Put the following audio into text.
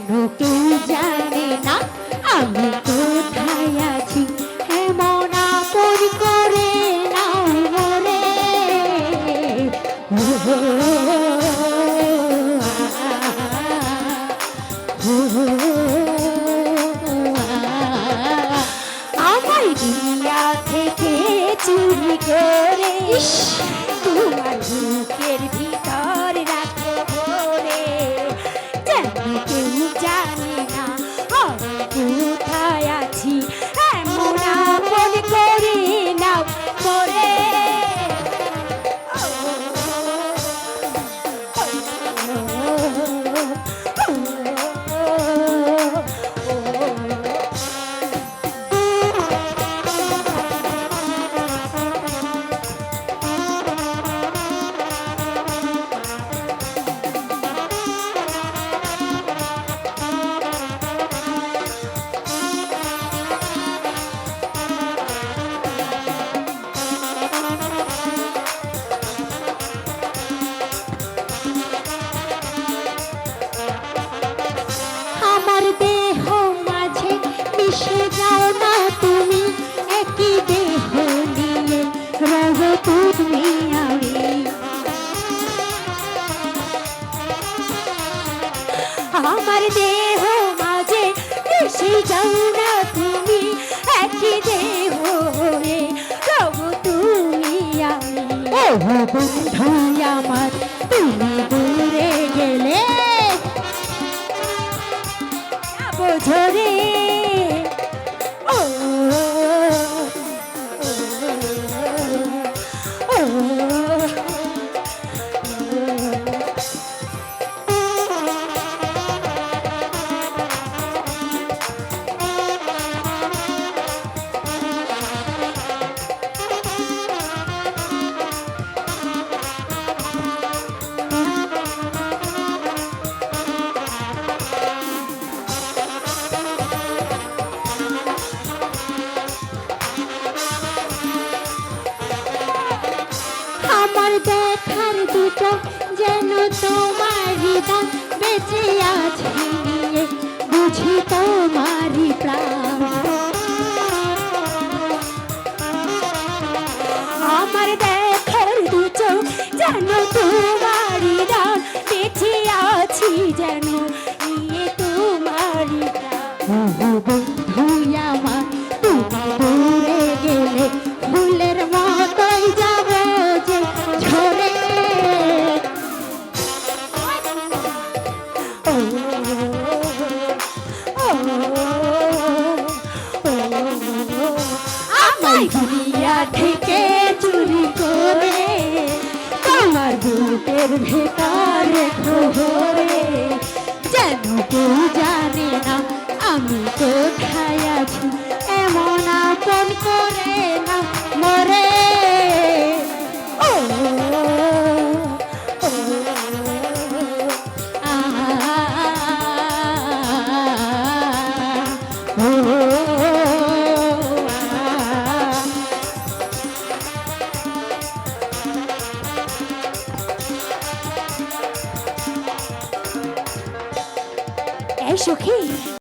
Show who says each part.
Speaker 1: যেন কেউ জানে না আমি কোথায় আছি, এমন আপন করে নাও মরে। আমায় দুনিয়া থেকে চুরি করে তোমার বুকের ভিতর রাখো ভরে, যেন কেউ জানে না আমি কোথায় আছি, এমন আপন করে নাও মরে। আমার দেহ মাঝে মিশে যাও না তুমি, একই দেহ নিয়ে রব তুমি আমি। আমার দেহ মাঝে মিশে যাও না তুমি, একই দেহ হয়ে রব তুমি আমি। ও বন্ধু আমার তুমি দূরে গেলে ঝরে, ও আমার দেখার দুটো যেন তোমার হৃদয় বেঁচে আছে নিয়ে বুঝি তোমারই প্রাণ। আমার দেখার দুটো যেন তোমার হৃদয় বেঁচে আছি যেন নিয়ে তোমারই প্রাণ। বন্ধু আমার তুমি দূরে গেলে ফুলের মতোই যাব যে ঝরে। আমায় দুনিয়া থেকে চুরি করে তোমার বুকের ভেতর রেখো ভরে, যেন কেউ জানে না আমি তো